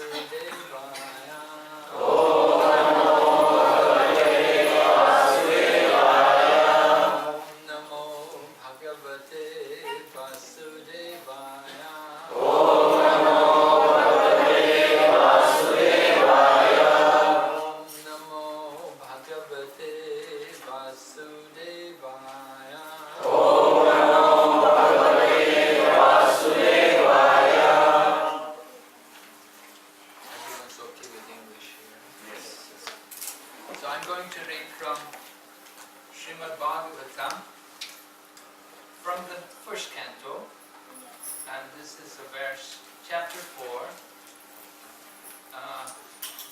Vasudevaya. Namo Bhagavate Vasudevaya. Namo Bhagavate Vasudevaya. Everyone's okay with English here? Yes. So I'm going to read from Srimad Bhagavatam from the first canto, and this is the verse, chapter 4,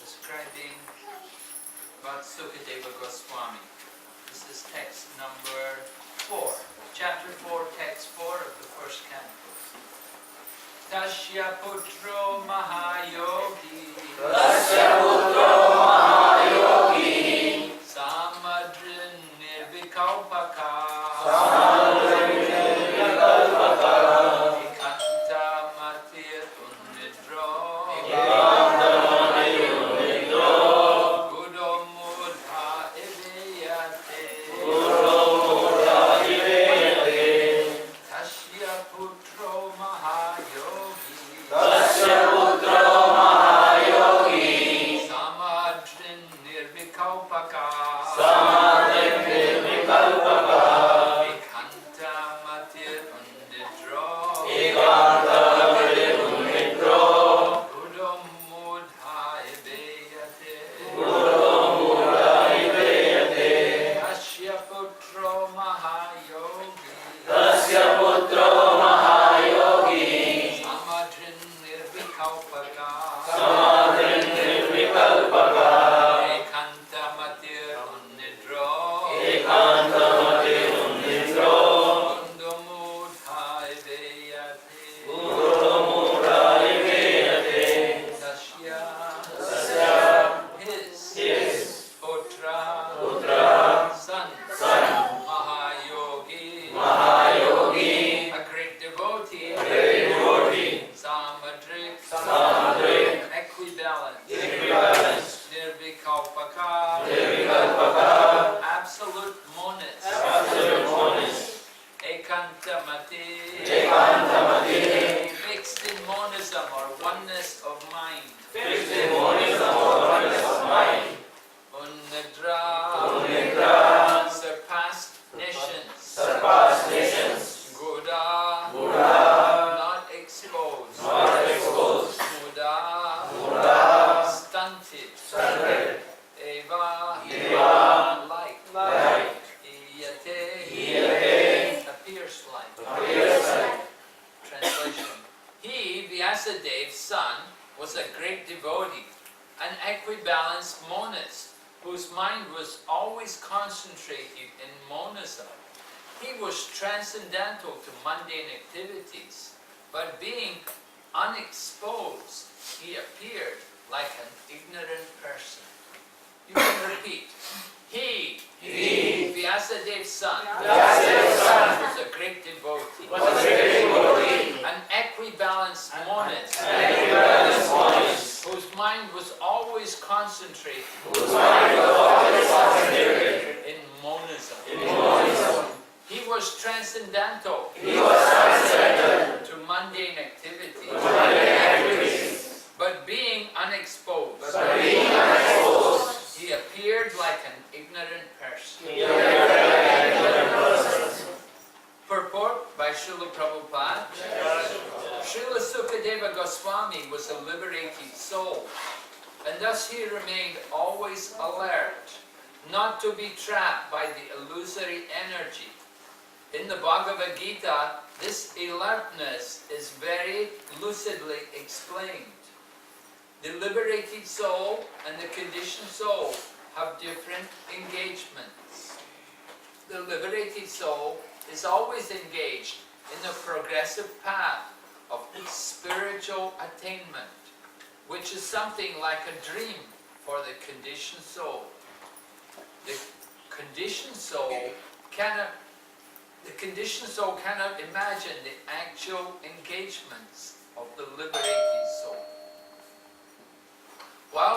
describing about Sukadeva Goswami. This is text number 4, chapter 4, text 4 of the first canto. Tasya putro mahayogi. Tasya putro mahayogi. Samadrin nirvikalpaka. Samadrin nirvikalpaka. Ekanta matir unnidro. Ekanta matir unnidro. Gudo mudha eveyate. Gudo mudha eveyate. Tasya putro mahayogi. Tasya putro mahayogi. Samadrin nirvikalpaka. Samadrin nirvikalpaka. Ekanta matir unnidro. Ekanta matir unnidro. Gudo mudha eveyate. Gudo mudha eveyate. Tasya putro mahayogi. Tasya putro mahayogi. Samadrin nirvikalpaka. Samadrin nirvikalpaka. Ekanta matir unnidro. Ekanta matir unnidro. Gudo mudha eveyate. Gudo mudha eveyate. Tasya Tasya his putra son Mahayogi, mahayogi. a great devotee, Great devotee. Samadrik, Samadrik. equivalent, Equivalence. Nirvikalpaka, Nirvikalpaka. absolute monist, Absolute monist. Ekantamati, Ekantamati. fixed in monism or oneness of mind, Fixed in monism or oneness of mind. Unnidra, Unnidra. surpassed nations, Surpassed nations. Goda, Buddha. not exposed, Not exposed. Muda, Buddha. stunted, Sacred. Eva, Eva. like, Like. Iyate, Iyate. appears like. Appears like. Translation. He, Vyasadev's son, was a great devotee, an equibalanced monist, whose mind was always concentrated in monism. He was transcendental to mundane activities, but being unexposed, he appeared like an ignorant person. You can repeat. He, Vyasadev's son, Vyasadev's son, was a great devotee, was a great devotee, an equibalanced monist, an equibalanced monist, whose mind was always concentrated whose mind was always concentrated in monism. in monism. He was transcendental He was transcendental to mundane activities, to mundane activities, but being unexposed, but being unexposed, he appeared like an ignorant person. he appeared like an ignorant person. Purport by Srila Prabhupada. Srila Sukadeva Goswami was a liberated soul, and thus he remained always alert, not to be trapped by the illusory energy. In the Bhagavad Gita, this alertness is very lucidly explained. The liberated soul and the conditioned soul have different engagements. The liberated soul is always engaged in the progressive path of spiritual attainment, which is something like a dream for the conditioned soul. The conditioned soul cannot imagine the actual engagements of the liberated soul.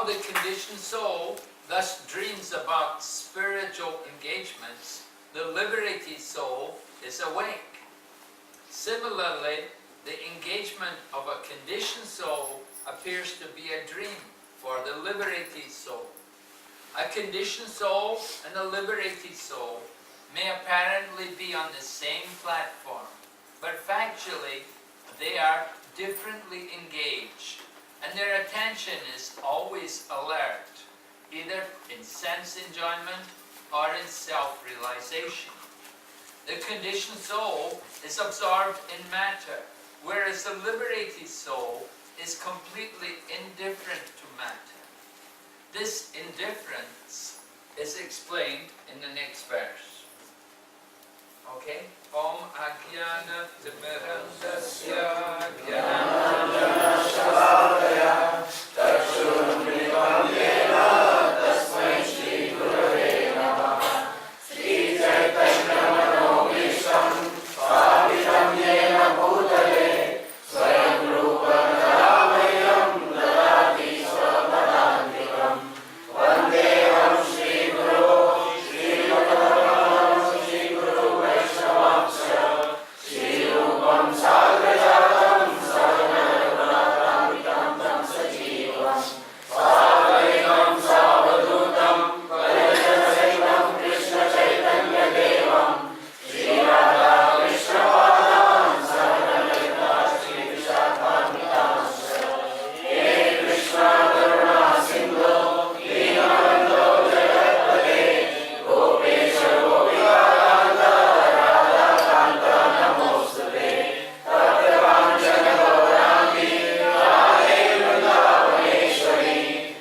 While the conditioned soul thus dreams about spiritual engagements, the liberated soul is awake. Similarly, the engagement of a conditioned soul appears to be a dream for the liberated soul. A conditioned soul and a liberated soul may apparently be on the same platform, but factually they are differently engaged, and their attention is always alert, either in sense enjoyment or in self-realization. The conditioned soul is absorbed in matter, whereas the liberated soul is completely indifferent to matter. This indifference is explained in the next verse. Okay? Om Ajnana Timirandasya Jnana Shalakaya Chakshurmilitam Yena Tasmai Shri Gurave Namaha Sri Chaitanya Manobhishtam Sthapitam Yena Bhutale Swayam Rupa Dharamayam Dadati Swapadantikam Vandeham Shri Guru Shri Bhagavatam Shri Guru Vaishnavaksha Shri Rupam Sagrajatam Saranaragunatamritam Tam Sajivam Svadvaitam Savadutam Paritasaivam Krishna Chaitanya Devam Shri Radha Krishna Padam Saranaragunatamritam Shri Vishakhamitam He Krishna Karuna Sindhu Deenabandho Jagatpate Gopesha Gopika Kanta Radha Kanta Namostute Tapta Kanchana Gaurangi Radhe Vrindavaneshwari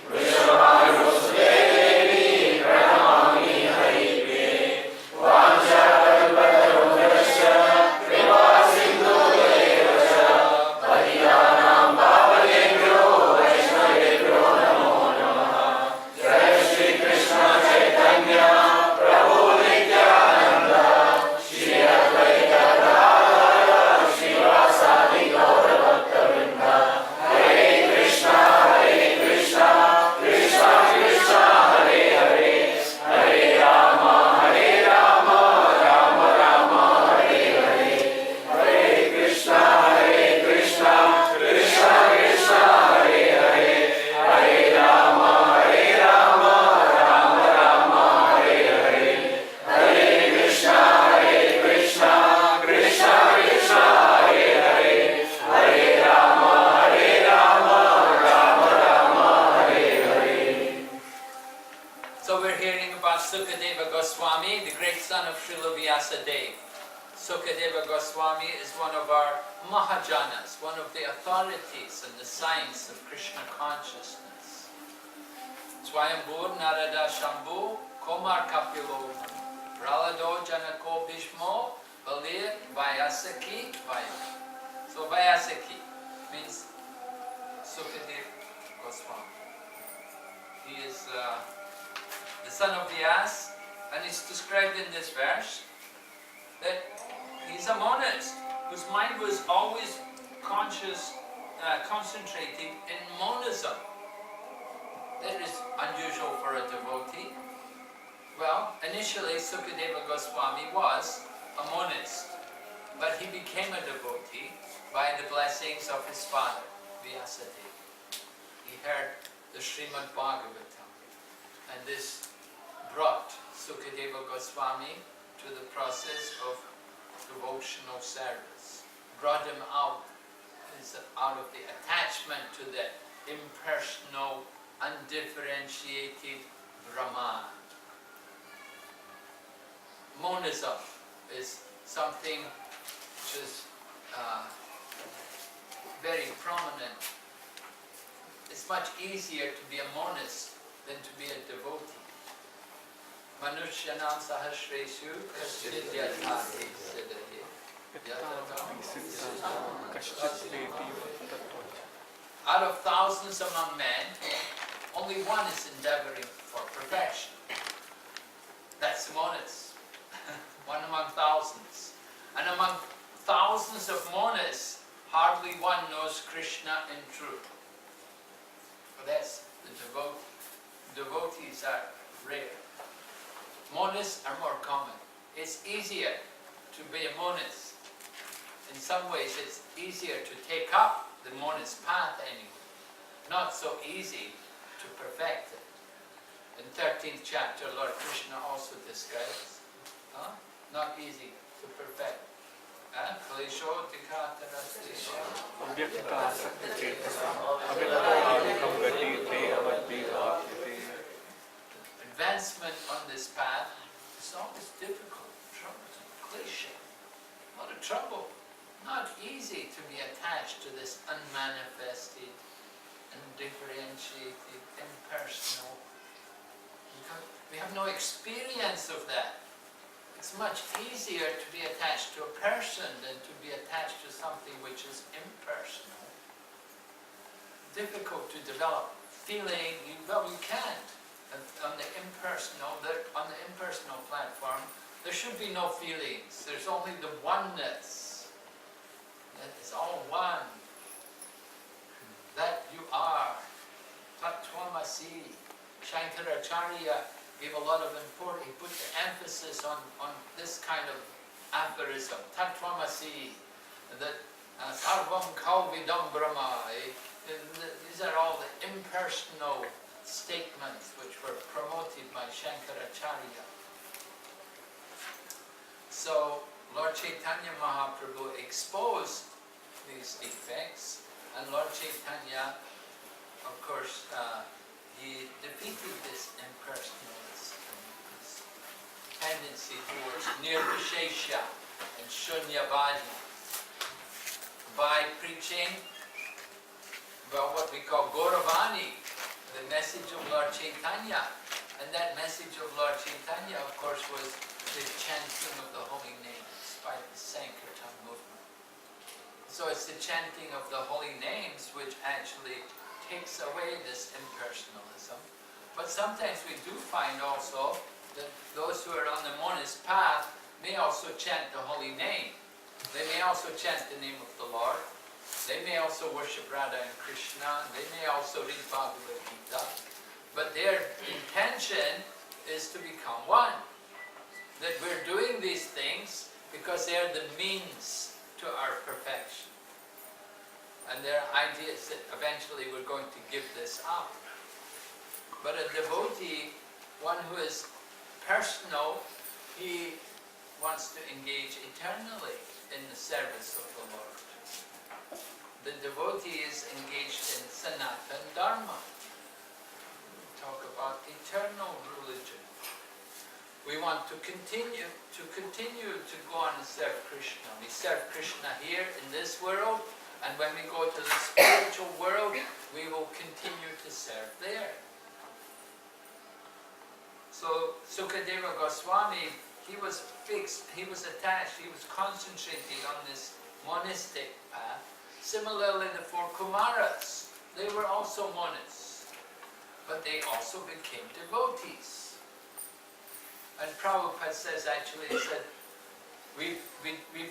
Vrishabhanusute Devi Pranamami Haripriye Vancha Kalpatarudrasya Kripa Sindhu Devasya Patitanam Pavanebhyo Vaishnavebhyo Namo Namaha Jai Shri Krishna Chaitanya Prabhu Nityananda Shri Advaita Gadadhara Srivasadi Gaura Bhaktavrinda Hare Krishna Krishna Krishna Hare Hare Hare Rama Rama Rama Hare Hare Hare Krishna Krishna Krishna Hare Hare Hare Rama Rama Rama Hare Hare Hare Krishna Krishna Krishna Krishna Hare Hare Hare Rama Rama Hare Hare. So we're hearing about Sukadeva Goswami, the great son of Srila Vyasadeva. Sukadeva Goswami is one of our Mahajanas, one of the authorities in the science of Krishna consciousness. Swayambhur Narada Shambhu Komar Kapilo Pralado Janako Bhishmo Balir Vyasaki Vaya. So Vyasaki means Sukadeva Goswami. He is the son of Vyas, and it's described in this verse that he's a monist whose mind was always concentrated in monism. That is unusual for a devotee. Well, initially Sukadeva Goswami was a monist, but he became a devotee by the blessings of his father, Vyasadeva. He heard the Srimad Bhagavatam, and this brought Sukadeva Goswami to the process of devotional service, brought him out of the attachment to the impersonal, undifferentiated Brahman. Monism is something which is very prominent. It's much easier to be a monist than to be a devotee. Manushyanam sahasreshu kaschid yathati siddhi. Out of thousands among men, only one is endeavoring for perfection. That's the monist. One among thousands. And among thousands of monists, hardly one knows Krishna in truth. But that's the devotees are rare. Monists are more common. It's easier to be a monist. In some ways it's easier to take up the monist path anyway. Not so easy to perfect it. In 13th chapter, Lord Krishna also describes, not easy to perfect. Klesho dikhatara klesha. Advancement on this path is always difficult, troublesome, klesha. A lot of trouble. Not easy to be attached to this unmanifested, undifferentiated, impersonal. We have no experience of that. It's much easier to be attached to a person than to be attached to something which is impersonal. Difficult to develop feeling. Well, you can't. On the impersonal platform, there should be no feelings. There's only the oneness. It's all one. That you are. Tattvamasi. Shankaracharya gave a lot of importance. He put the emphasis on this kind of aphorism. Tattvamasi. That sarvam kalvidam brahma. These are all the impersonal statements which were promoted by Shankaracharya. So Lord Chaitanya Mahaprabhu exposed these defects, and Lord Chaitanya, of course, he defeated this impersonalism, this tendency towards nirvishesha and shunyavadi by preaching about what we call Gauravani, the message of Lord Chaitanya. And that message of Lord Chaitanya, of course, was the chanting of the holy names by the Sankirtan movement. So it's the chanting of the holy names which actually takes away this impersonalism. But sometimes we do find also that those who are on the monist path may also chant the holy name. They may also chant the name of the Lord. They may also worship Radha and Krishna. They may also read Bhagavad Gita. But their intention is to become one. That we're doing these things because they are the means to our perfection. And their idea is that eventually we're going to give this up. But a devotee, one who is personal, he wants to engage eternally in the service of the Lord. The devotee is engaged in Sanatana Dharma. We talk about eternal religion. We want to continue to go on and serve Krishna. We serve Krishna here in this world, and when we go to the spiritual world, we will continue to serve there. So Sukadeva Goswami, he was fixed, he was attached, he was concentrating on this monistic path. Similarly, the four Kumaras, they were also monists, but they also became devotees. And Prabhupada says, actually, he said, we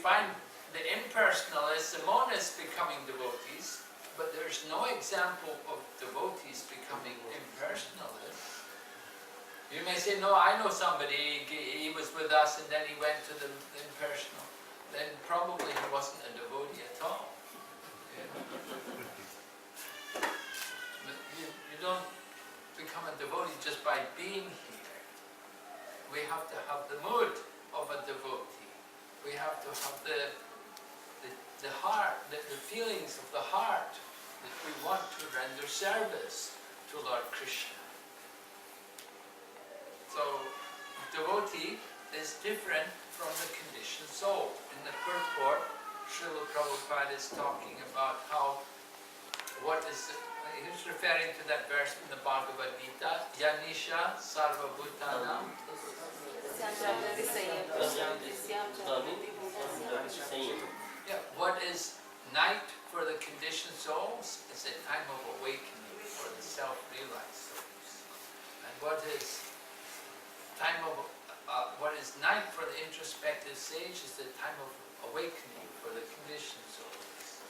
find the impersonalists, the monists becoming devotees, but there's no example of devotees becoming impersonalists. You may say, no, I know somebody, he was with us and then he went to the impersonal. Then probably he wasn't a devotee at all. But you don't become a devotee just by being here. We have to have the mood of a devotee. We have to have the heart, the feelings of the heart that we want to render service to Lord Krishna. So, devotee is different from the conditioned soul. In the purport, Srila Prabhupada is talking about how, he's referring to that verse in the Bhagavad Gita, Yanisha Sarva Bhutanam. Yeah, what is night for the conditioned souls is a time of awakening for the self-realized souls. And what is night for the introspective sage is the time of awakening for the conditioned souls.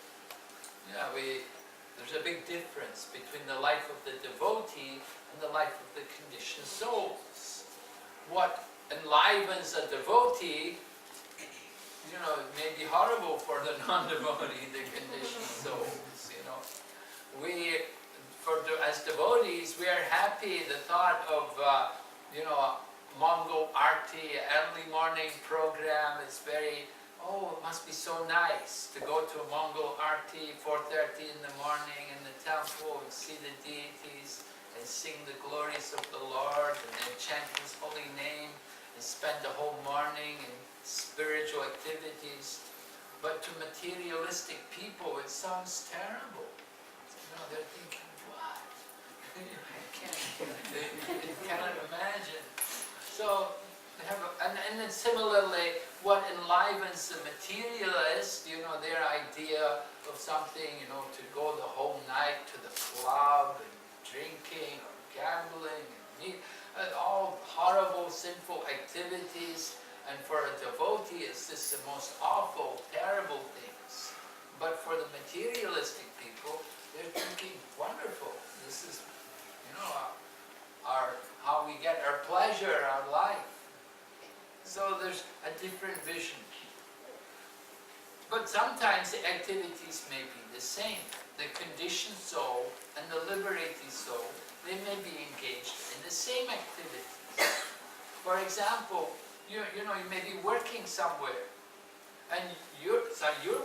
Yeah, there's a big difference between the life of the devotee and the life of the conditioned souls. What enlivens a devotee, you know, it may be horrible for the non-devotee, the conditioned souls, you know. As devotees, we are happy the thought of, you know, Mongol Arti, early morning program is very, oh, it must be so nice to go to a Mongol Arti, 4:30 in the morning in the temple and see the deities and sing the glories of the Lord and then chant His holy name and spend the whole morning in spiritual activities. But to materialistic people, it sounds terrible. You know, they're thinking, what? They cannot imagine. So, they have and then similarly, what enlivens the materialist, you know, their idea of something, you know, to go the whole night to the club and drinking or gambling and all horrible, sinful activities. And for a devotee, it's just the most awful, terrible things. But for the materialistic people, they're thinking, wonderful, this is, you know, how we get our pleasure, our life. So there's a different vision. But sometimes the activities may be the same. The conditioned soul and the liberated soul, they may be engaged in the same activities. For example, you know, you may be working somewhere, and you're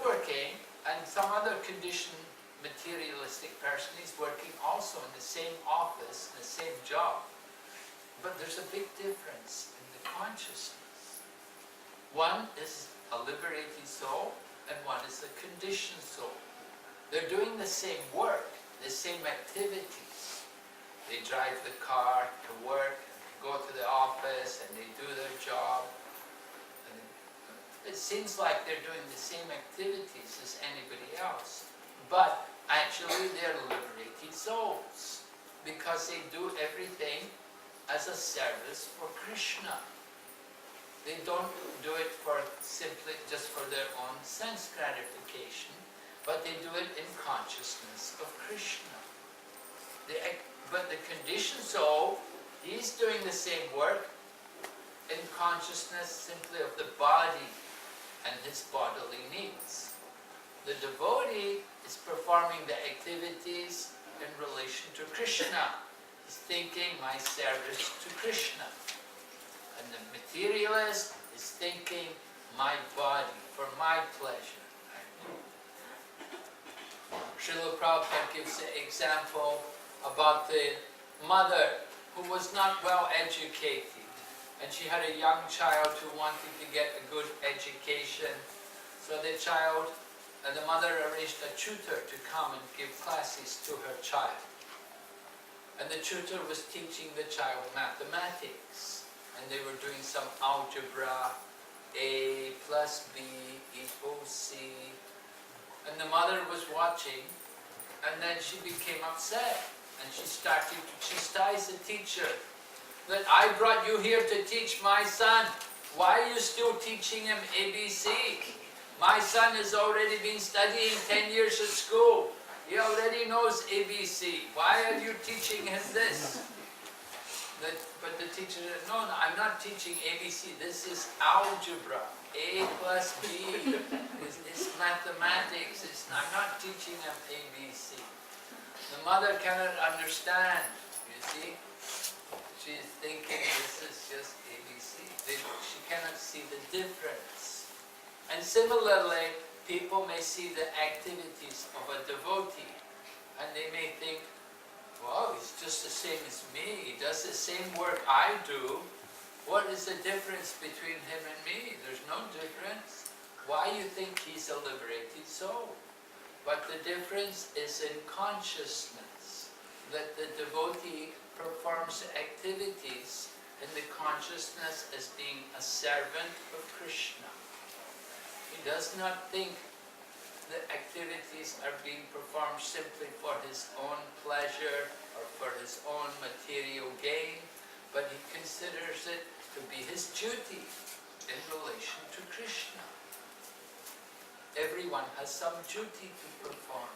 working, and some other conditioned materialistic person is working also in the same office, the same job. But there's a big difference in the consciousness. One is a liberated soul, and one is a conditioned soul. They're doing the same work, the same activities. They drive the car to work, go to the office, and they do their job. And it seems like they're doing the same activities as anybody else. But actually they're liberated souls, because they do everything as a service for Krishna. They don't do it for simply just for their own sense gratification, but they do it in consciousness of Krishna. But the conditioned soul, he's doing the same work in consciousness simply of the body and his bodily needs. The devotee is performing the activities in relation to Krishna. He's thinking my service to Krishna. And the materialist is thinking my body for my pleasure. Srila Prabhupada gives an example about the mother who was not well educated, and she had a young child who wanted to get a good education. So the mother arranged a tutor to come and give classes to her child. And the tutor was teaching the child mathematics, and they were doing some algebra, A plus B equals C. And the mother was watching, and then she became upset, and she started to chastise the teacher, that I brought you here to teach my son. Why are you still teaching him ABC? My son has already been studying 10 years at school. He already knows ABC. Why are you teaching him this? But the teacher said, no, I'm not teaching ABC. This is algebra. A plus B. It's mathematics. I'm not teaching him ABC. The mother cannot understand, you see. She's thinking this is just ABC. She cannot see the difference. And similarly, people may see the activities of a devotee, and they may think, well, he's just the same as me. He does the same work I do. What is the difference between him and me? There's no difference. Why you think he's a liberated soul? But the difference is in consciousness, that the devotee performs activities in the consciousness as being a servant of Krishna. He does not think the activities are being performed simply for his own pleasure or for his own material gain, but he considers it to be his duty in relation to Krishna. Everyone has some duty to perform.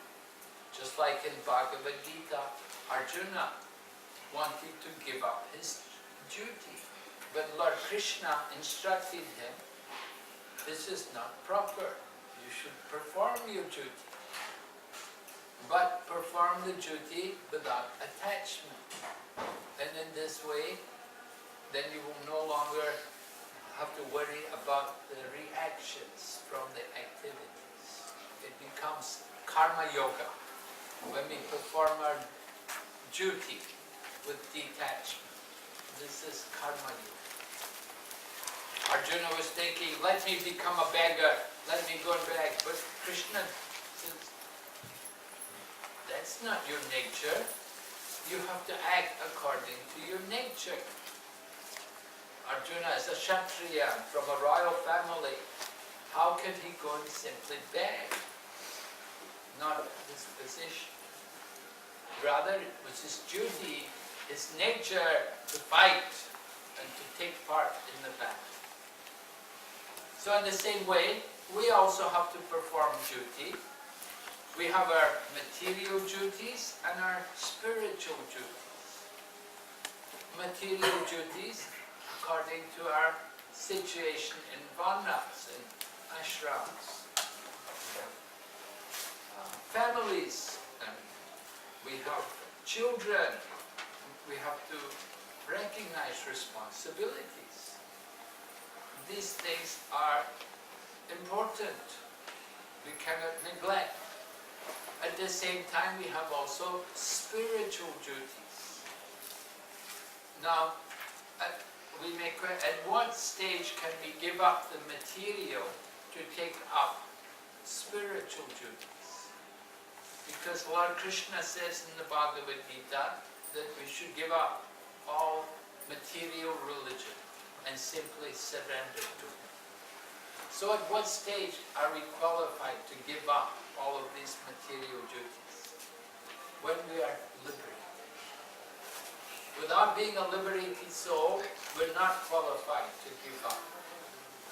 Just like in Bhagavad Gita, Arjuna wanted to give up his duty. But Lord Krishna instructed him, this is not proper. You should perform your duty. But perform the duty without attachment. And in this way, then you will no longer have to worry about the reactions from the activities. It becomes karma yoga when we perform our duty with detachment. This is karma yoga. Arjuna was thinking, let me become a beggar, let me go and beg. But Krishna says, that's not your nature. You have to act according to your nature. Arjuna is a Kshatriya from a royal family. How could he go and simply beg? Not his position. Rather, it was his duty, his nature to fight and to take part in the battle. So in the same way, we also have to perform duty. We have our material duties and our spiritual duties. Material duties according to our situation in varnas, in ashrams, families, and we have children. We have to recognize responsibilities. These things are important. We cannot neglect. At the same time, we have also spiritual duties. Now, at what stage can we give up the material to take up spiritual duties? Because Lord Krishna says in the Bhagavad Gita that we should give up all material religion and simply surrender to Him. So at what stage are we qualified to give up all of these material duties? When we are liberated. Without being a liberated soul, we're not qualified to give up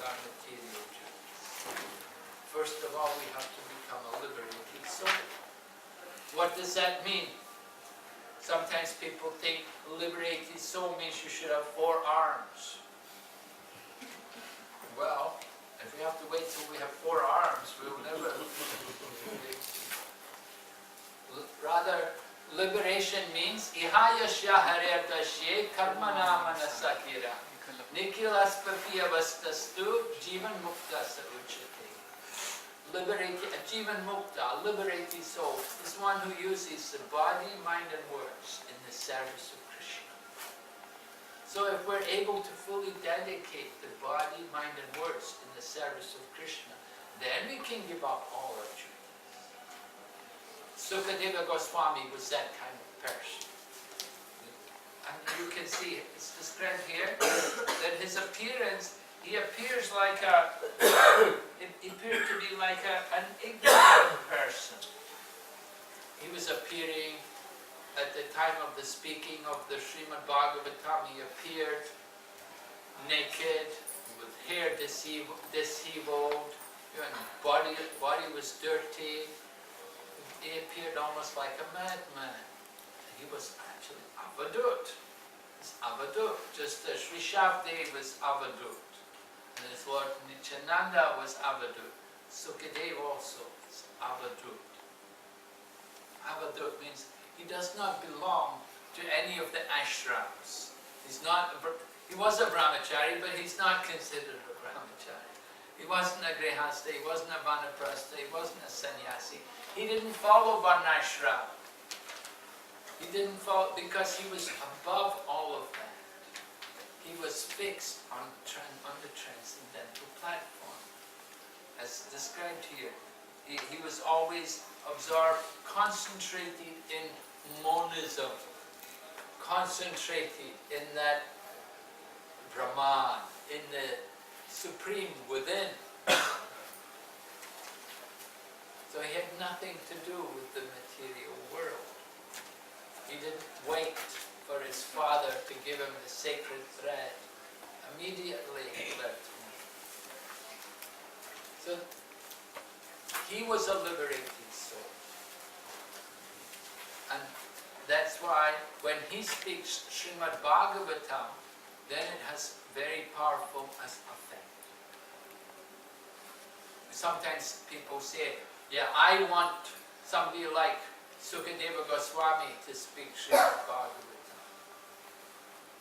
our material duties. First of all, we have to become a liberated soul. What does that mean? Sometimes people think liberated soul means you should have 4 arms. Well, if we have to wait till we have 4 arms, we will never. Rather, liberation means ihayasya haredasye karmana manasakira nikilas papiyavastastu jivan mukta sa uchate. Liberated, jivan mukta, liberated soul, is one who uses the body, mind and words in the service of Krishna. So if we're able to fully dedicate the body, mind and words in the service of Krishna, then we can give up all our duties. Sukadeva Goswami was that kind of person. And you can see, it's described here, that his appearance, he appears like it appeared to be like an ignorant person. He was appearing at the time of the speaking of the Srimad Bhagavatam, he appeared naked, with hair disheveled, and body was dirty. He appeared almost like a madman. He was actually avadut. It's avadut, just as Rishabdev was avadut. And his Lord Nityananda was avadut. Sukadeva also is avadut. Avadut means he does not belong to any of the ashrams. He was a brahmachari, but he's not considered a brahmachari. He wasn't a grihastha, he wasn't a vanaprastha, he wasn't a sannyasi. He didn't follow varnashram. He didn't follow because he was above all of that. He was fixed on the transcendental platform, as described here. He was always absorbed, concentrated in monism, concentrated in that Brahman, in the Supreme within. So he had nothing to do with the material world. He didn't wait for his father to give him the sacred thread. Immediately he left me. So he was a liberated soul. And that's why when he speaks Srimad Bhagavatam, then it has very powerful effect. Sometimes people say, yeah, I want somebody like Sukadeva Goswami to speak Srimad Bhagavatam.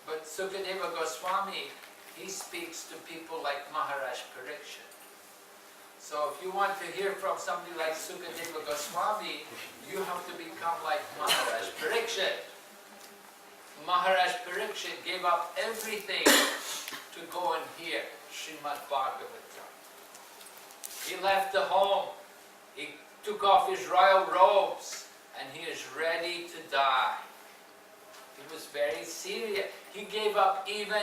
But Sukadeva Goswami, he speaks to people like Maharaj Parikshit. So if you want to hear from somebody like Sukadeva Goswami, you have to become like Maharaj Parikshit. Maharaj Parikshit gave up everything to go and hear Srimad Bhagavatam. He left the home, he took off his royal robes, and he is ready to die. He was very serious. He gave up even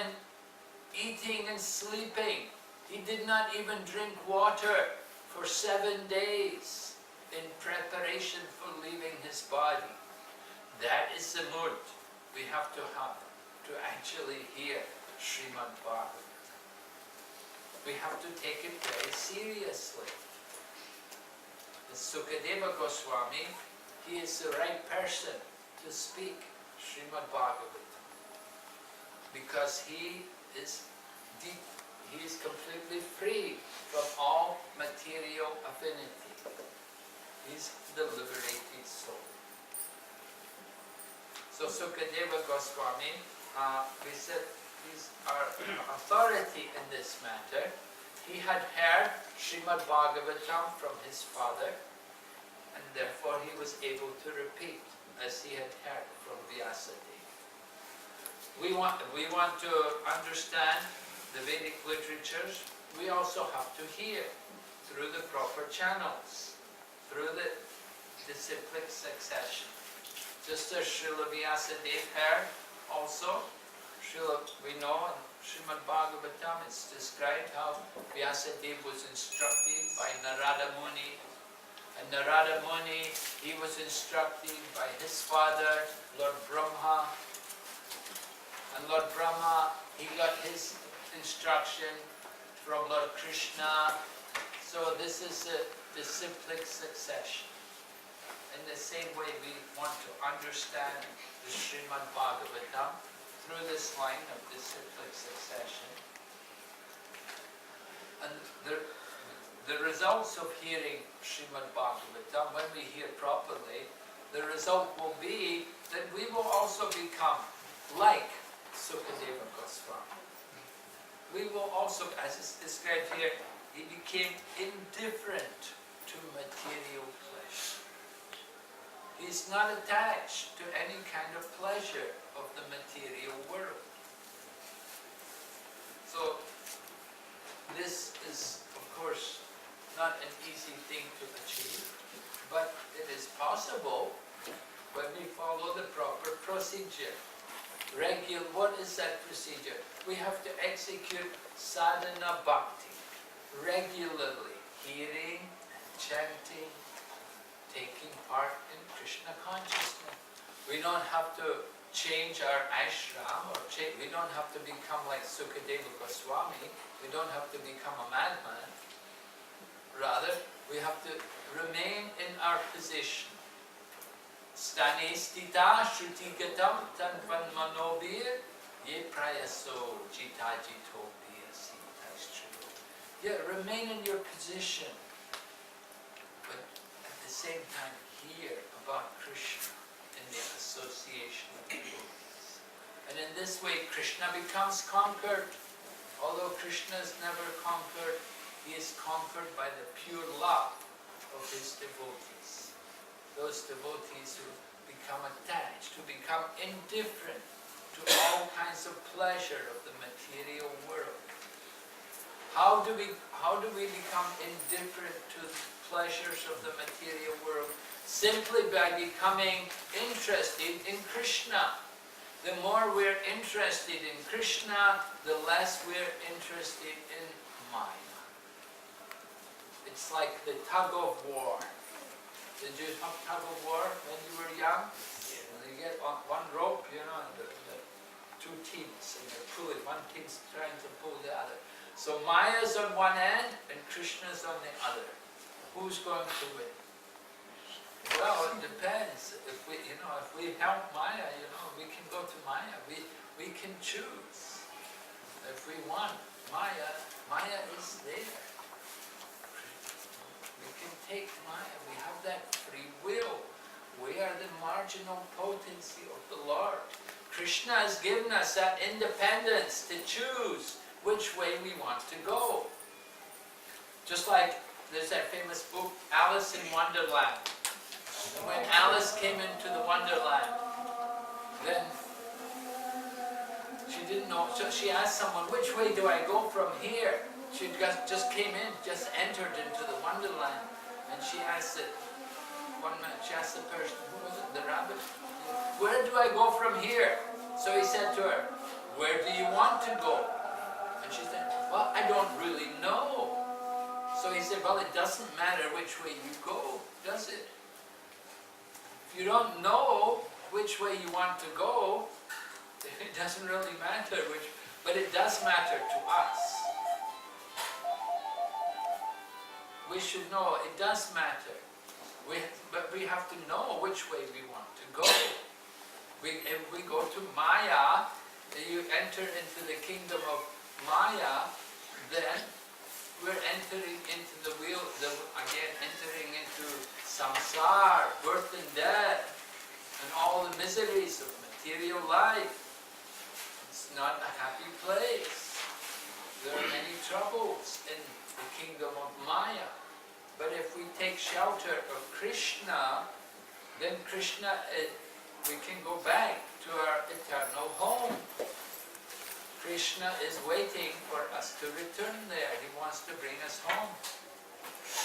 eating and sleeping. He did not even drink water for 7 days in preparation for leaving his body. That is the mood we have to actually hear Srimad Bhagavatam. We have to take it very seriously. The Sukadeva Goswami, he is the right person to speak Srimad Bhagavatam because he is deep. He is completely free from all material affinity. He's the liberated soul. So Sukadeva Goswami, we said he's our authority in this matter. He had heard Srimad Bhagavatam from his father, and therefore he was able to repeat as he had heard from Vyasadeva. We want to understand the Vedic literatures. We also have to hear through the proper channels, through the disciplic succession. Just as Srila Vyasadeva heard also, we know in Srimad Bhagavatam it's described how Vyasadeva was instructed by Narada Muni, and Narada Muni, he was instructed by his father, Lord Brahma, and Lord Brahma, he got his instruction from Lord Krishna. So this is a disciplic succession. In the same way we want to understand the Srimad Bhagavatam through this line of disciplic succession. And the results of hearing Srimad Bhagavatam, when we hear properly, the result will be that we will also become like Sukadeva Goswami. We will also, as is described here, he became indifferent to material pleasure. He's not attached to any kind of pleasure of the material world. So this is, of course, not an easy thing to achieve, but it is possible when we follow the proper procedure. What is that procedure? We have to execute sadhana bhakti regularly, hearing, chanting, taking part in Krishna consciousness. We don't have to change our ashram, or we don't have to become like Sukadeva Goswami. We don't have to become a madman. Rather, we have to remain in our position. Stane stita shruti gatam tanvan manobir ye prayaso jita jito biyasi. Yeah, remain in your position, but at the same time hear about Krishna in the association of devotees. And in this way Krishna becomes conquered. Although Krishna is never conquered, he is conquered by the pure love of his devotees. Those devotees who become attached, who become indifferent to all kinds of pleasure of the material world. How do we become indifferent to the pleasures of the material world? Simply by becoming interested in Krishna. The more we're interested in Krishna, the less we're interested in Maya. It's like the tug of war. Did you have tug of war when you were young? And you get on one rope, and the two teams, and they're pulling. One team's trying to pull the other. So Maya's on one end, and Krishna's on the other. Who's going to win? Well, it depends. If we help Maya, we can go to Maya. We can choose. If we want Maya, Maya is there. We can take Maya. We have that free will. We are the marginal potency of the Lord. Krishna has given us that independence to choose which way we want to go. Just like there's that famous book, Alice in Wonderland. When Alice came into the Wonderland, then she didn't know, so she asked someone, which way do I go from here? She just came in, just entered into the Wonderland, and she asked the person, who was it, the rabbit? Where do I go from here? So he said to her, where do you want to go? And she said, well, I don't really know. So he said, well, it doesn't matter which way you go, does it? If you don't know which way you want to go, it doesn't really matter which, but it does matter to us. We should know it does matter. But we have to know which way we want to go. If we go to Maya, you enter into the kingdom of Maya, then we're entering into the wheel, again entering into samsara, birth and death, and all the miseries of material life. It's not a happy place. There are many troubles in the kingdom of Maya. But if we take shelter of Krishna, then Krishna, we can go back to our eternal home. Krishna is waiting for us to return there. He wants to bring us home.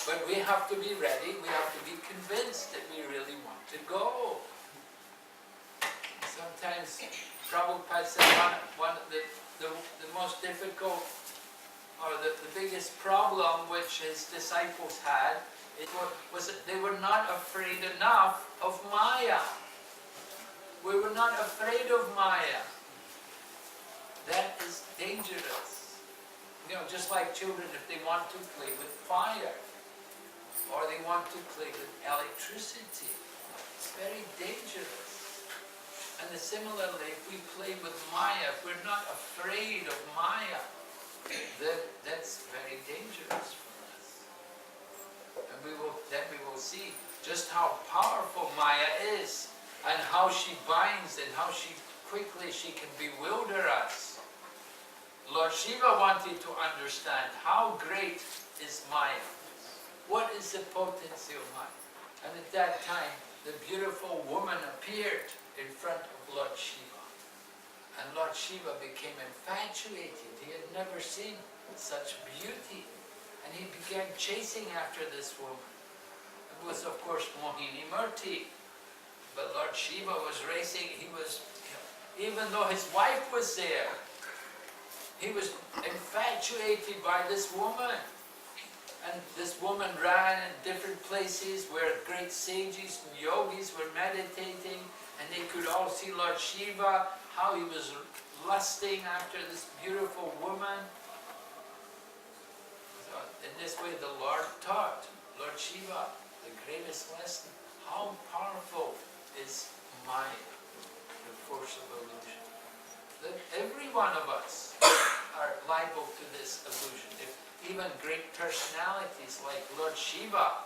But we have to be ready, we have to be convinced that we really want to go. Sometimes Prabhupada said one of the most difficult, or the biggest problem which his disciples had, was that they were not afraid enough of Maya. We were not afraid of Maya. That is dangerous. Just like children, if they want to play with fire, or they want to play with electricity, it's very dangerous. And similarly, if we play with Maya, if we're not afraid of Maya, then that's very dangerous for us. And then we will see just how powerful Maya is, and how she binds, and how quickly she can bewilder us. Lord Shiva wanted to understand how great is Maya. What is the potency of Maya? And at that time, the beautiful woman appeared in front of Lord Shiva. And Lord Shiva became infatuated. He had never seen such beauty. And he began chasing after this woman. It was, of course, Mohini Murti. But Lord Shiva was racing. Even though his wife was there, he was infatuated by this woman. And this woman ran in different places where great sages and yogis were meditating, and they could all see Lord Shiva, how he was lusting after this beautiful woman. So in this way the Lord taught Lord Shiva the greatest lesson. How powerful is Maya, the force of illusion. That every one of us are liable to this illusion. Even great personalities like Lord Shiva,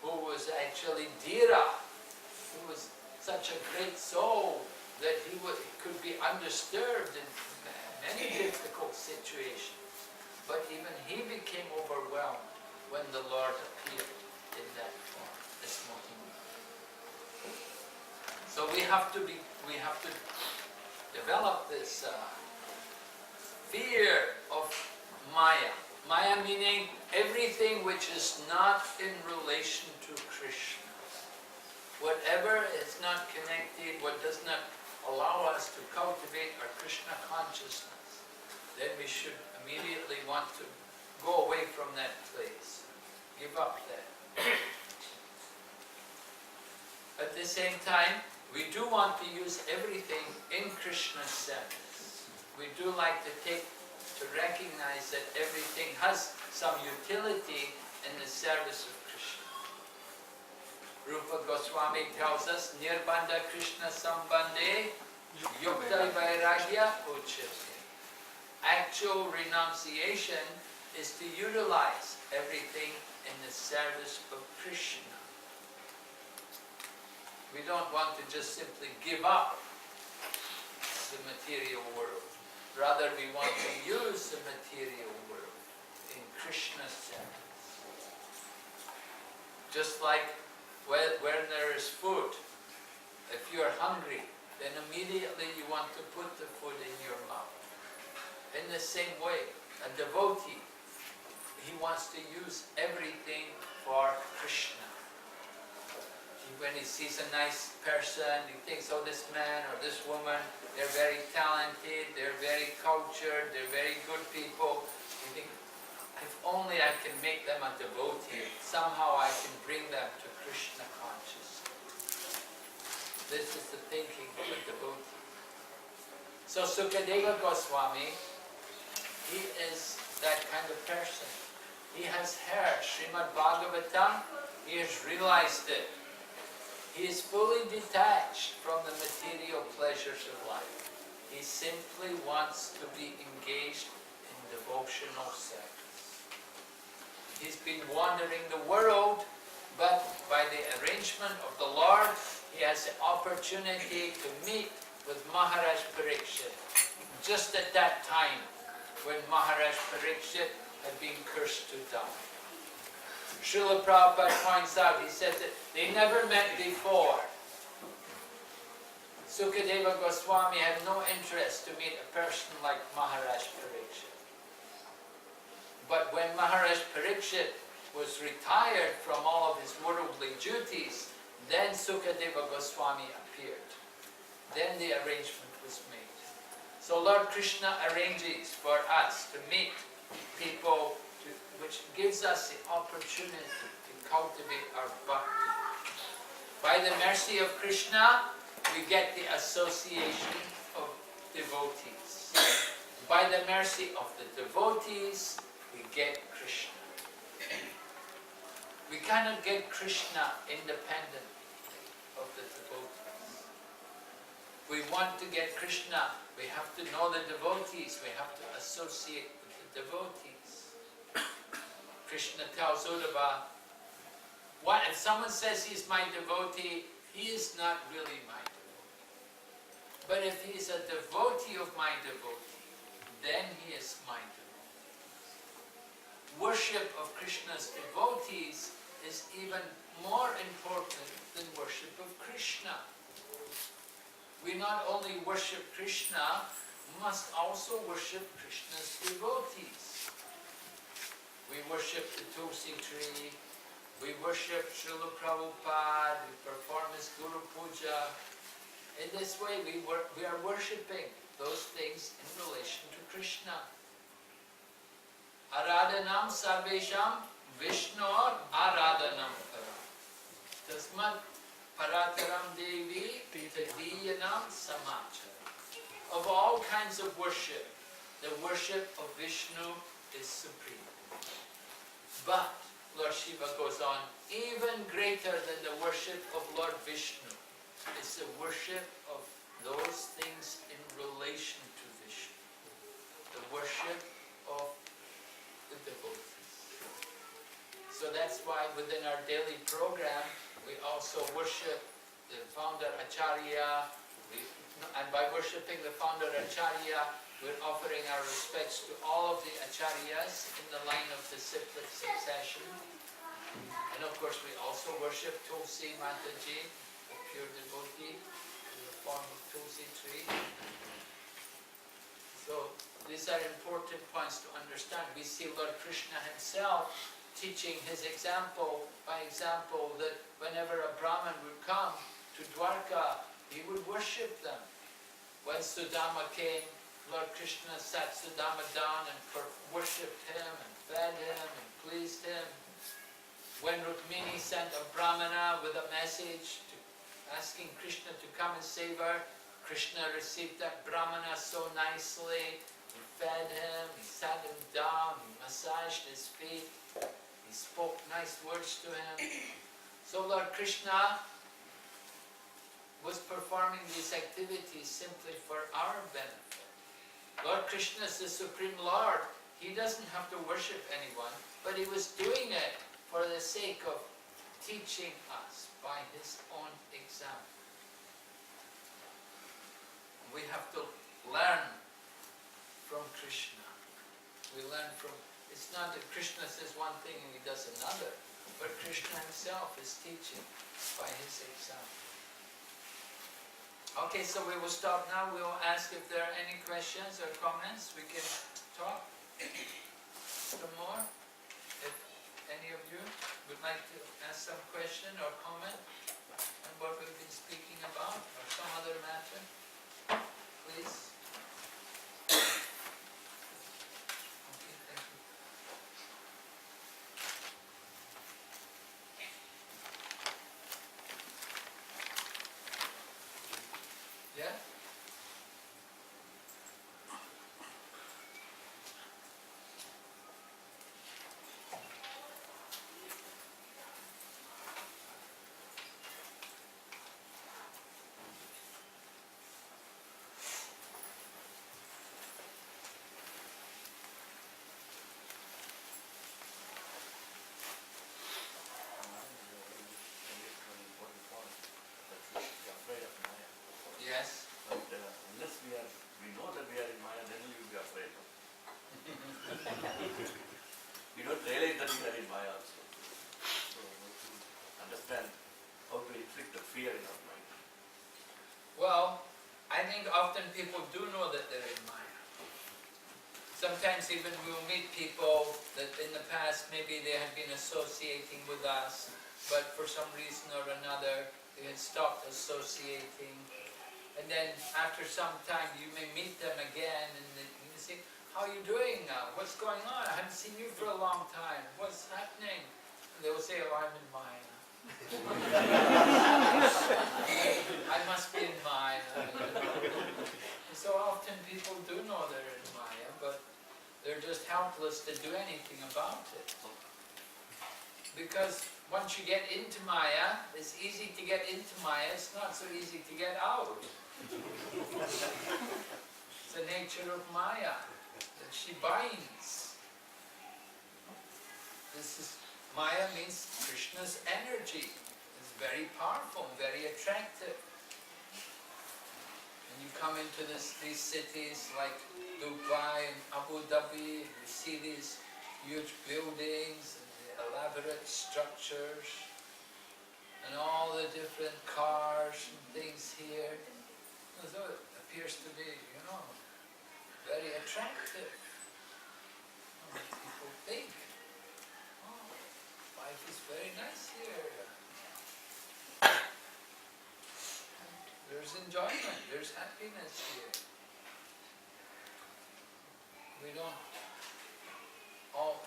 who was actually Dhira, who was such a great soul that he could be undisturbed in many difficult situations. But even he became overwhelmed when the Lord appeared in that form, this Mohini. So we have to develop this fear of Maya. Maya meaning everything which is not in relation to Krishna. Whatever is not connected, what does not allow us to cultivate our Krishna consciousness, then we should immediately want to go away from that place. Give up that. At the same time, we do want to use everything in Krishna's service. We do like to recognize that everything has some utility in the service of Krishna. Rupa Goswami tells us, Nirbandha Krishna Sambandhe Yukta Vairagya Uchyate. Actual renunciation is to utilize everything in the service of Krishna. We don't want to just simply give up the material world. Rather, we want to use the material world in Krishna's service. Just like when there is food, if you are hungry, then immediately you want to put the food in your mouth. In the same way, a devotee, he wants to use everything for Krishna. When he sees a nice person, he thinks, oh, this man or this woman, they're very talented, they're very cultured, they're very good people. You think, if only I can make them a devotee, somehow I can bring them to Krishna consciousness. This is the thinking of a devotee. So Sukadeva Goswami, he is that kind of person. He has heard Srimad Bhagavatam, he has realized it. He is fully detached from the material pleasures of life. He simply wants to be engaged in devotional service. He's been wandering the world, but by the arrangement of the Lord, he has the opportunity to meet with Maharaj Parikshit. Just at that time, when Maharaj Parikshit had been cursed to die. Srila Prabhupada points out, he says that they never met before. Sukadeva Goswami had no interest to meet a person like Maharaj Parikshit. But when Maharaj Parikshit was retired from all of his worldly duties, then Sukadeva Goswami appeared. Then the arrangement was made. So Lord Krishna arranges for us to meet people, which gives us the opportunity to cultivate our bhakti. By the mercy of Krishna, we get the association of devotees. By the mercy of the devotees, we get Krishna. We cannot get Krishna independent of the devotees. We want to get Krishna, we have to know the devotees, we have to associate with the devotees. Krishna tells Uddhava, what if someone says he's my devotee, he is not really my devotee. But if he is a devotee of my devotee, then he is my devotee. Worship of Krishna's devotees is even more important than worship of Krishna. We not only worship Krishna, we must also worship Krishna's devotees. We worship the Tulsi tree, we worship Srila Prabhupada, we perform his Guru Puja. In this way we are worshipping those things in relation to Krishna. Aradhanam sarvesham Vishnor aradhanam param. Tasmat parataram devi tadiyanam samachara. Of all kinds of worship, the worship of Vishnu is supreme. But, Lord Shiva goes on, even greater than the worship of Lord Vishnu is the worship of those things in relation to Vishnu. The worship of the devotees. So that's why within our daily program, we also worship the founder Acharya, and by worshipping the founder Acharya, we're offering our respects to all of the acharyas in the line of disciplic succession. And of course we also worship Tulsi Mataji, the pure devotee, in the form of Tulsi tree. So these are important points to understand. We see Lord Krishna himself teaching his example, by example, that whenever a Brahmin would come to Dwarka, he would worship them. When Sudama came, Lord Krishna sat Sudama down and worshipped him and fed him and pleased him. When Rukmini sent a Brahmana with a message asking Krishna to come and save her, Krishna received that Brahmana so nicely. He fed him, he sat him down, he massaged his feet, he spoke nice words to him. So Lord Krishna was performing these activities simply for our benefit. Lord Krishna is the Supreme Lord. He doesn't have to worship anyone, but he was doing it for the sake of teaching us by his own example. We have to learn from Krishna. We learn from, it's not that Krishna says one thing and he does another, but Krishna himself is teaching by his example. Okay, so we will stop now. We will ask if there are any questions or comments. We can talk some more. If any of you would like to ask some question or comment on what we've been speaking about or some other matter, please. Okay, thank you. Yeah? Yes. But unless we know that we are in Maya, then we will be afraid. We don't realize that we are in Maya also. So to understand how to inflict the fear in our mind. Well, I think often people do know that they're in Maya. Sometimes even we'll meet people that in the past maybe they had been associating with us, but for some reason or another they had stopped associating. And then after some time you may meet them again and you say, how are you doing now? What's going on? I haven't seen you for a long time. What's happening? And they will say, oh, I'm in Maya. I must be in Maya. And so often people do know they're in Maya, but they're just helpless to do anything about it. Because once you get into Maya, it's easy to get into Maya, it's not so easy to get out. It's the nature of Maya, that she binds. Maya means Krishna's energy. It's very powerful, very attractive. And you come into these cities like Dubai and Abu Dhabi, you see these huge buildings, elaborate structures, and all the different cars and things here. So it appears to be, very attractive. People think, oh, life is very nice here. There's enjoyment, there's happiness here.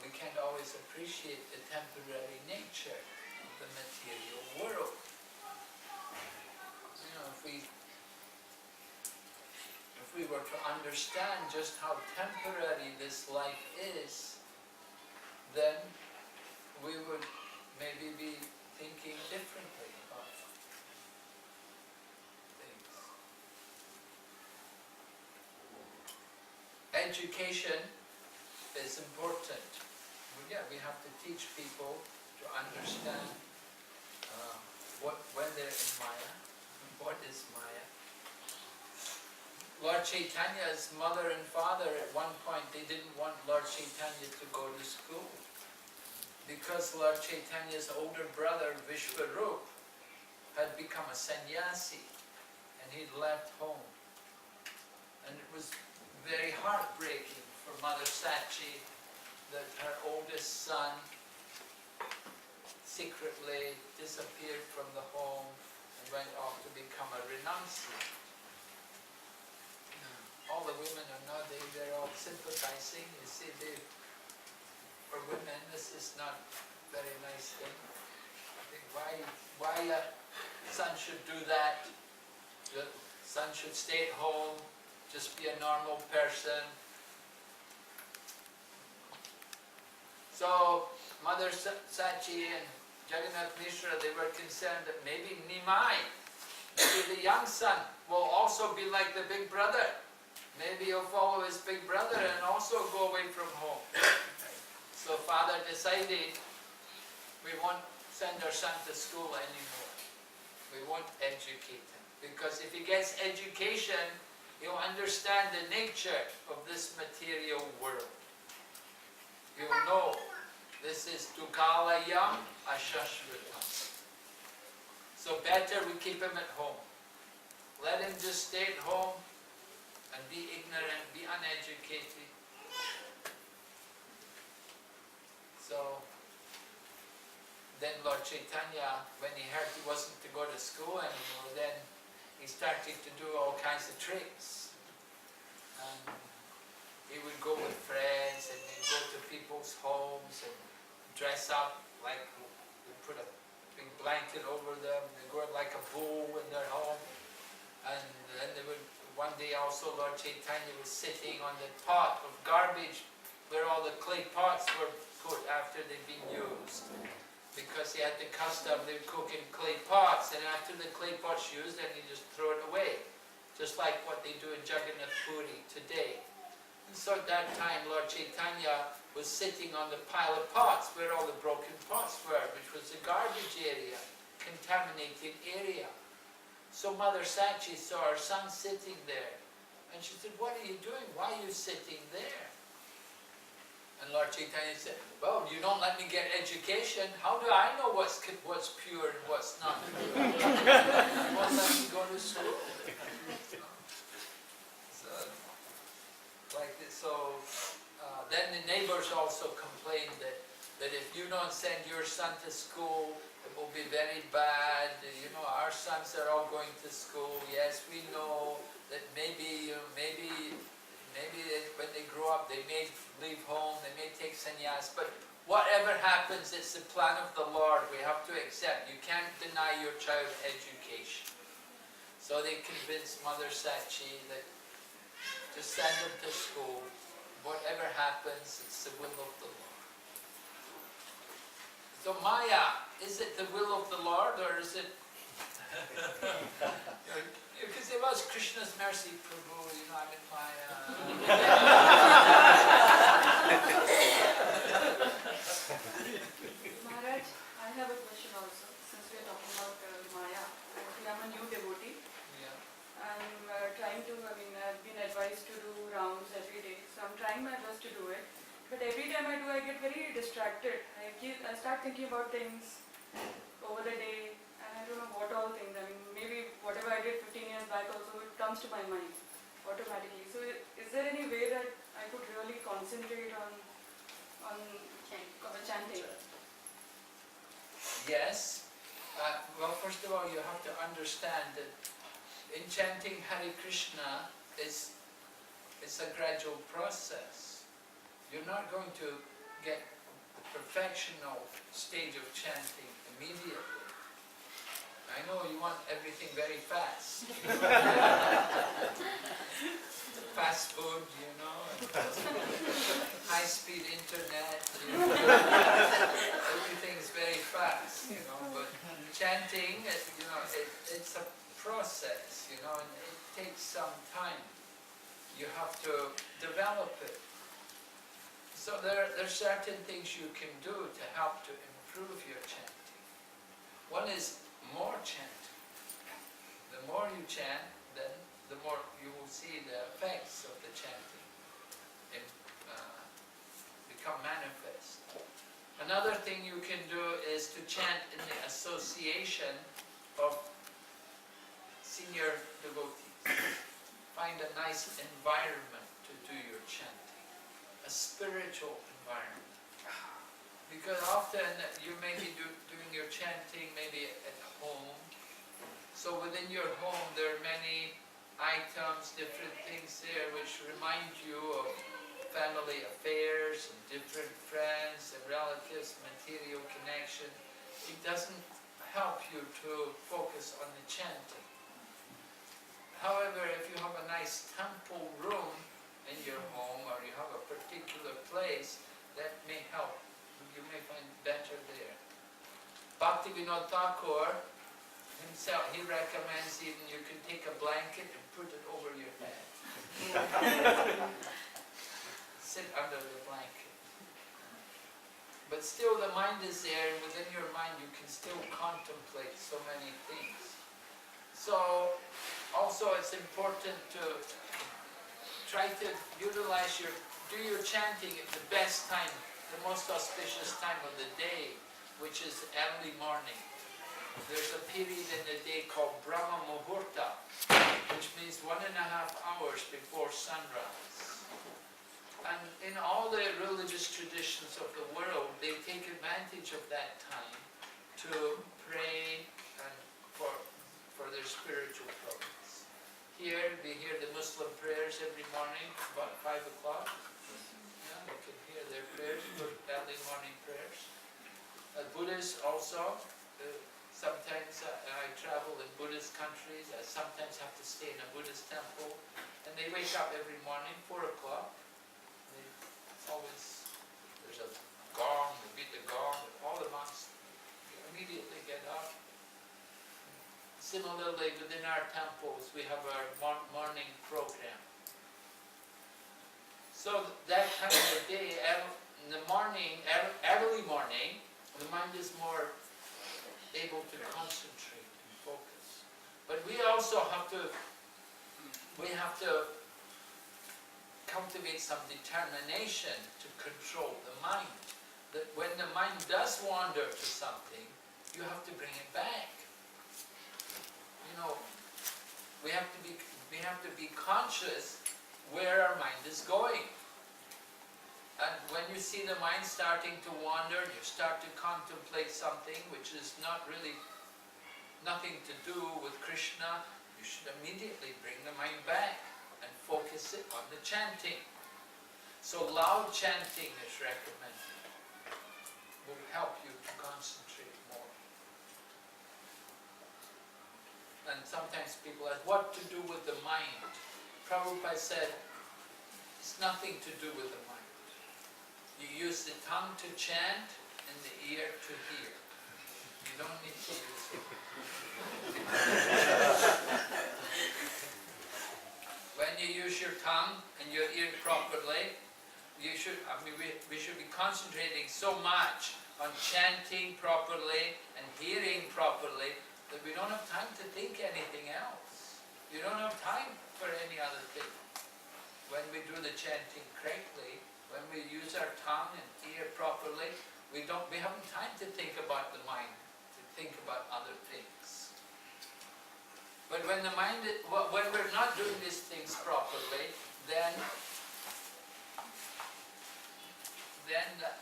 We can't always appreciate the temporary nature of the material world. If we were to understand just how temporary this life is, then we would maybe be thinking differently about things. Education is important. We have to teach people to understand when they're in Maya, what is Maya. Lord Chaitanya's mother and father, at one point, they didn't want Lord Chaitanya to go to school because Lord Chaitanya's older brother, Vishwarup, had become a sannyasi and he'd left home. And it was very heartbreaking for Mother Sachi that her oldest son secretly disappeared from the home and went off to become a renunciate. All the women are now, they're all sympathizing. You see, for women, this is not a very nice thing. I think why a son should do that. The son should stay at home, just be a normal person. So Mother Sachi and Jagannath Mishra, they were concerned that maybe Nimai, maybe the young son, will also be like the big brother. Maybe he'll follow his big brother and also go away from home. So father decided, we won't send our son to school anymore. We won't educate him. Because if he gets education, he'll understand the nature of this material world. He'll know this is Dukalayam Ashashritam. So better we keep him at home. Let him just stay at home and be ignorant, be uneducated. So then Lord Chaitanya, when he heard he wasn't to go to school anymore, then he started to do all kinds of tricks. And he would go with friends and he'd go to people's homes and dress up like, they put a big blanket over them, they go like a bull in their home. And then they would, one day also Lord Chaitanya was sitting on the pot of garbage where all the clay pots were put after they'd been used. Because he had the custom, they would cook in clay pots, and after the clay pot's used, then you just throw it away. Just like what they do in Jagannath Puri today. And so at that time, Lord Chaitanya was sitting on the pile of pots where all the broken pots were, which was the garbage area, contaminated area. So Mother Sachi saw her son sitting there, and she said, "What are you doing? Why are you sitting there?" And Lord Chaitanya said, "Well, you don't let me get education. How do I know what's pure and what's not pure? You won't let me go to school." So, like this, then the neighbors also complained that if you don't send your son to school, it will be very bad. You know, our sons are all going to school. Yes, we know that maybe when they grow up, they may leave home, they may take sannyas, but whatever happens, it's the plan of the Lord. We have to accept. You can't deny your child education. So they convinced Mother Sachi that just send them to school. Whatever happens, it's the will of the Lord. So Maya, is it the will of the Lord, or is it... Because it was Krishna's mercy, Prabhu, you know, I'm in Maya. Maharaj, I have a question also, since we are talking about Maya. Actually, I'm a new devotee. Yeah. I'm I've been advised to do rounds every day, so I'm trying my best to do it. But every time I do, I get very distracted. I start thinking about things over the day, and I don't know what all things. I mean, maybe whatever I did 15 years back also, it comes to my mind automatically. So is there any way that I could really concentrate on chanting? Yes. Well, first of all, you have to understand that in chanting Hare Krishna, it's a gradual process. You're not going to get the perfectional stage of chanting immediately. I know you want everything very fast. Fast food, you know, high-speed internet, you know. Everything's very fast, you know, but chanting, you know, it's a process, you know, and it takes some time. You have to develop it. So there are certain things you can do to help to improve your chanting. One is more chanting. The more you chant, then the more you will see the effects of the chanting become manifest. Another thing you can do is to chant in the association of senior devotees. Find a nice environment to do your chanting, a spiritual environment. Because often you may be doing your chanting maybe at home. So within your home there are many items, different things there which remind you of family affairs and different friends and relatives, material connection. It doesn't help you to focus on the chanting. However, if you have a nice temple room in your home, or you have a particular place, that may help. You may find better there. Bhaktivinoda Thakur himself, he recommends even you can take a blanket and put it over your head. Sit under the blanket. But still the mind is there, and within your mind you can still contemplate so many things. So also it's important to try to utilize do your chanting at the best time, the most auspicious time of the day, which is early morning. There's a period in the day called Brahma Muhurta, which means 1.5 hours before sunrise. And in all the religious traditions of the world, they take advantage of that time to pray and for their spiritual progress. Here, we hear the Muslim prayers every morning, about 5 o'clock. Yeah, you can hear their prayers, early morning prayers. Buddhists also, sometimes I travel in Buddhist countries, I sometimes have to stay in a Buddhist temple, and they wake up every morning, 4 o'clock. There's a gong, they beat the gong, all the monks immediately get up. Similarly, within our temples, we have our morning program. So that time of the day, in the morning, early morning, the mind is more able to concentrate and focus. But we also have to cultivate some determination to control the mind. That when the mind does wander to something, you have to bring it back. You know, we have to be conscious where our mind is going. And when you see the mind starting to wander, you start to contemplate something which is nothing to do with Krishna, you should immediately bring the mind back and focus it on the chanting. So loud chanting is recommended. Will help you to concentrate more. And sometimes people ask, what to do with the mind? Prabhupada said, it's nothing to do with the mind. You use the tongue to chant and the ear to hear. You don't need to use it. When you use your tongue and your ear properly, we should be concentrating so much on chanting properly and hearing properly that we don't have time to think anything else. You don't have time for any other thing. When we do the chanting correctly, when we use our tongue and ear properly, we haven't time to think about the mind, to think about other things. But when we're not doing these things properly, then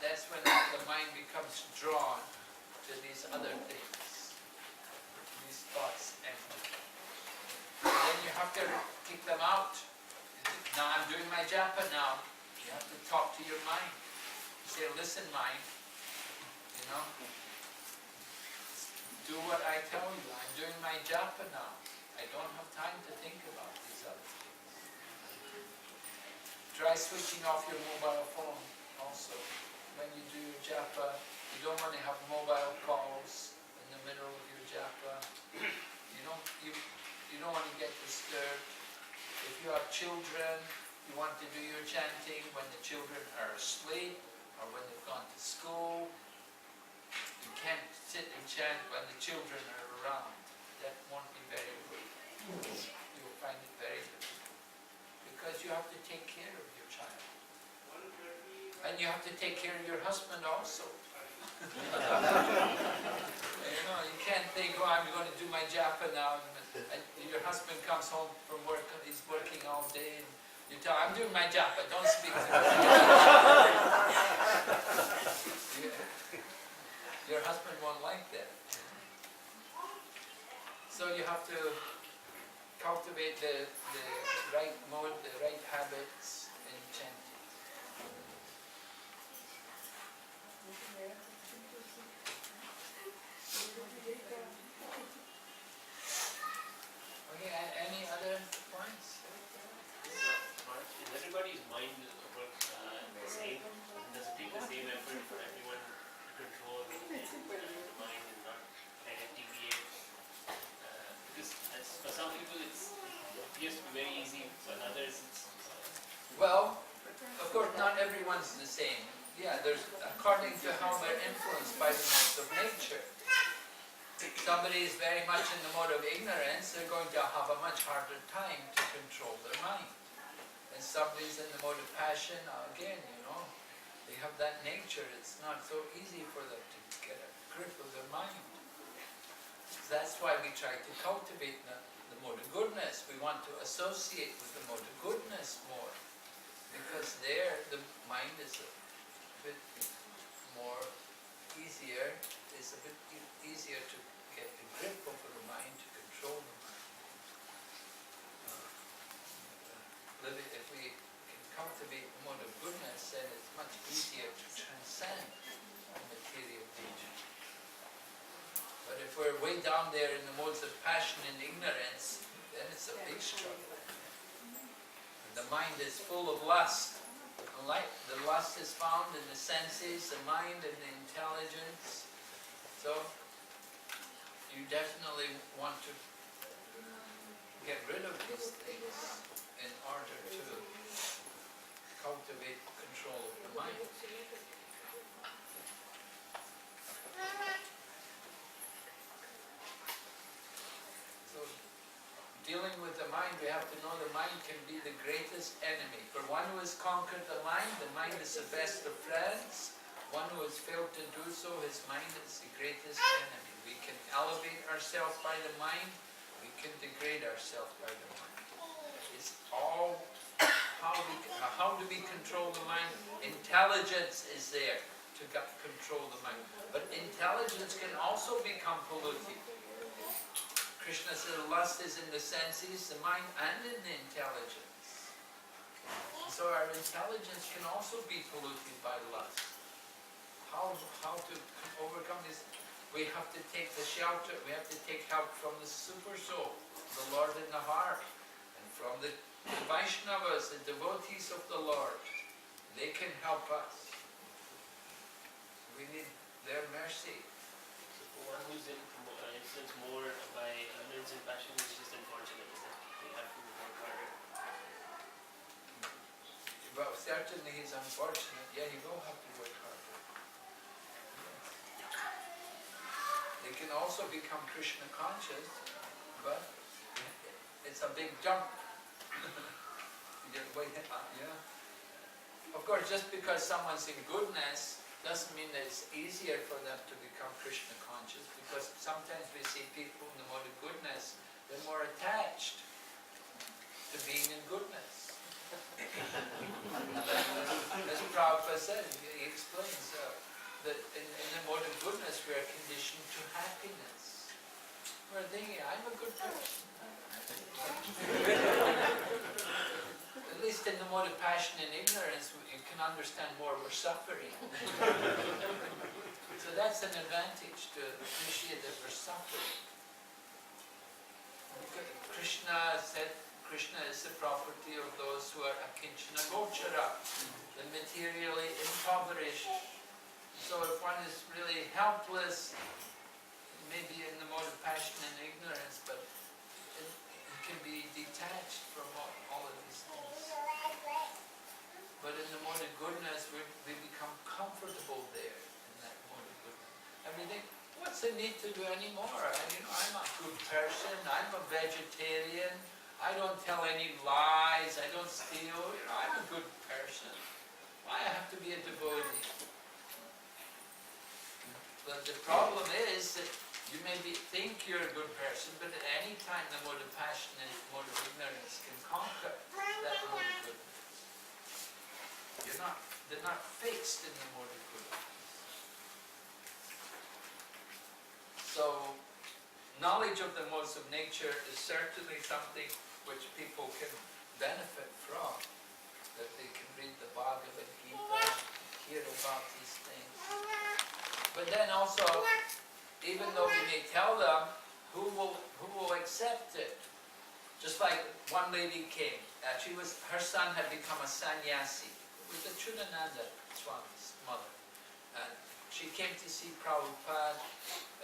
that's when the mind becomes drawn to these other things, these thoughts. And then you have to kick them out. Now I'm doing my japa now. You have to talk to your mind. You say, listen mind, do what I tell you. I'm doing my japa now. I don't have time to think about these other things. Try switching off your mobile phone also. When you do your japa, you don't want to have mobile calls in the middle of your japa. You don't want to get disturbed. If you have children, you want to do your chanting when the children are asleep or when they've gone to school. You can't sit and chant when the children are around. That won't be very good. You'll find it very difficult. Because you have to take care of your child. And you have to take care of your husband also. You can't think, oh, I'm going to do my japa now. And your husband comes home from work and he's working all day. And you tell him, I'm doing my japa, don't speak to me. Your husband won't like that. So you have to cultivate the right mode, the right habits in chanting. Okay, any other points? Is everybody's mind the same? Does it take the same effort for everyone to control the mind and not Well, of course, not everyone's the same. Yeah, there's according to how they're influenced by the modes of nature. If somebody is very much in the mode of ignorance, they're going to have a much harder time to control their mind. And somebody's in the mode of passion, again, they have that nature. It's not so easy for them to get a grip of their mind. That's why we try to cultivate the mode of goodness. We want to associate with the mode of goodness more. Because there, the mind is a bit more easier. It's a bit easier to get a grip over the mind, to control the mind. If we can cultivate the mode of goodness, then it's much easier to transcend the material nature. But if we're way down there in the modes of passion and ignorance, then it's a big struggle. And the mind is full of lust. The lust is found in the senses, the mind, and the intelligence. So, you definitely want to get rid of these things in order to cultivate control of the mind. So, dealing with the mind, we have to know the mind can be the greatest enemy. For one who has conquered the mind is the best of friends. One who has failed to do so, his mind is the greatest enemy. We can elevate ourselves by the mind, we can degrade ourselves by the mind. It's all how do we control the mind? Intelligence is there to control the mind. But intelligence can also become polluted. Krishna said lust is in the senses, the mind, and in the intelligence. So our intelligence can also be polluted by lust. How to overcome this? We have to take the shelter, we have to take help from the Super Soul, the Lord in the heart, and from the Vaishnavas, the devotees of the Lord. They can help us. We need their mercy. So for one who's in instance more by ignorance and passion, which is unfortunate, is that they have to work harder. Well, certainly he's unfortunate. Yeah, he will have to work harder. They can also become Krishna conscious, but it's a big jump. Yeah. Of course, just because someone's in goodness doesn't mean that it's easier for them to become Krishna conscious, because sometimes we see people in the mode of goodness, they're more attached to being in goodness. As Prabhupada said, he explains that in the mode of goodness we are conditioned to happiness. We're thinking, I'm a good person. At least in the mode of passion and ignorance, you can understand more we're suffering. So that's an advantage, to appreciate that we're suffering. Krishna said, Krishna is the property of those who are akinchana gochara, the materially impoverished. So if one is really helpless, maybe in the mode of passion and ignorance, but it can be detached from all of these things. But in the mode of goodness, we become comfortable there in that mode of goodness. And we think, what's the need to do any more? I'm a good person, I'm a vegetarian, I don't tell any lies, I don't steal, I'm a good person. Why I have to be a devotee? But the problem is that you maybe think you're a good person, but at any time the mode of passion and mode of ignorance can conquer that mode of goodness. They're not fixed in the mode of goodness. So, knowledge of the modes of nature is certainly something which people can benefit from. That they can read the Bhagavad Gita, hear about these things. But then also, even though we may tell them, who will accept it? Just like one lady came, her son had become a sannyasi. It was the Chudananda Swami's mother. And she came to see Prabhupada,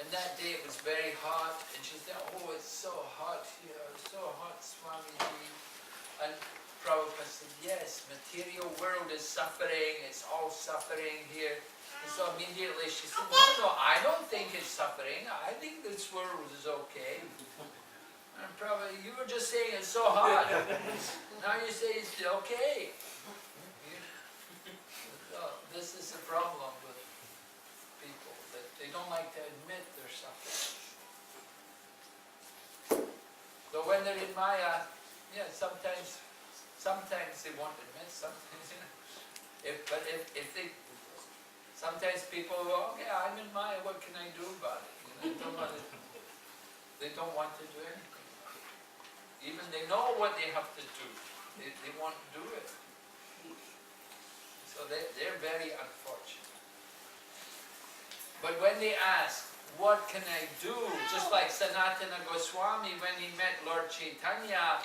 and that day it was very hot, and she said, oh, it's so hot here, so hot, Swamiji. And Prabhupada said, yes, material world is suffering, it's all suffering here. And so immediately she said, no, I don't think it's suffering. I think this world is okay. And Prabhupada, you were just saying it's so hot. Now you say it's okay. So this is the problem with people, that they don't like to admit they're suffering. So when they're in Maya, yeah, sometimes they won't admit, sometimes, if they, sometimes people go, okay, I'm in Maya, what can I do about it? They don't want to do anything. Even they know what they have to do, they won't do it. So they're very unfortunate. But when they ask, what can I do? Just like Sanatana Goswami, when he met Lord Chaitanya,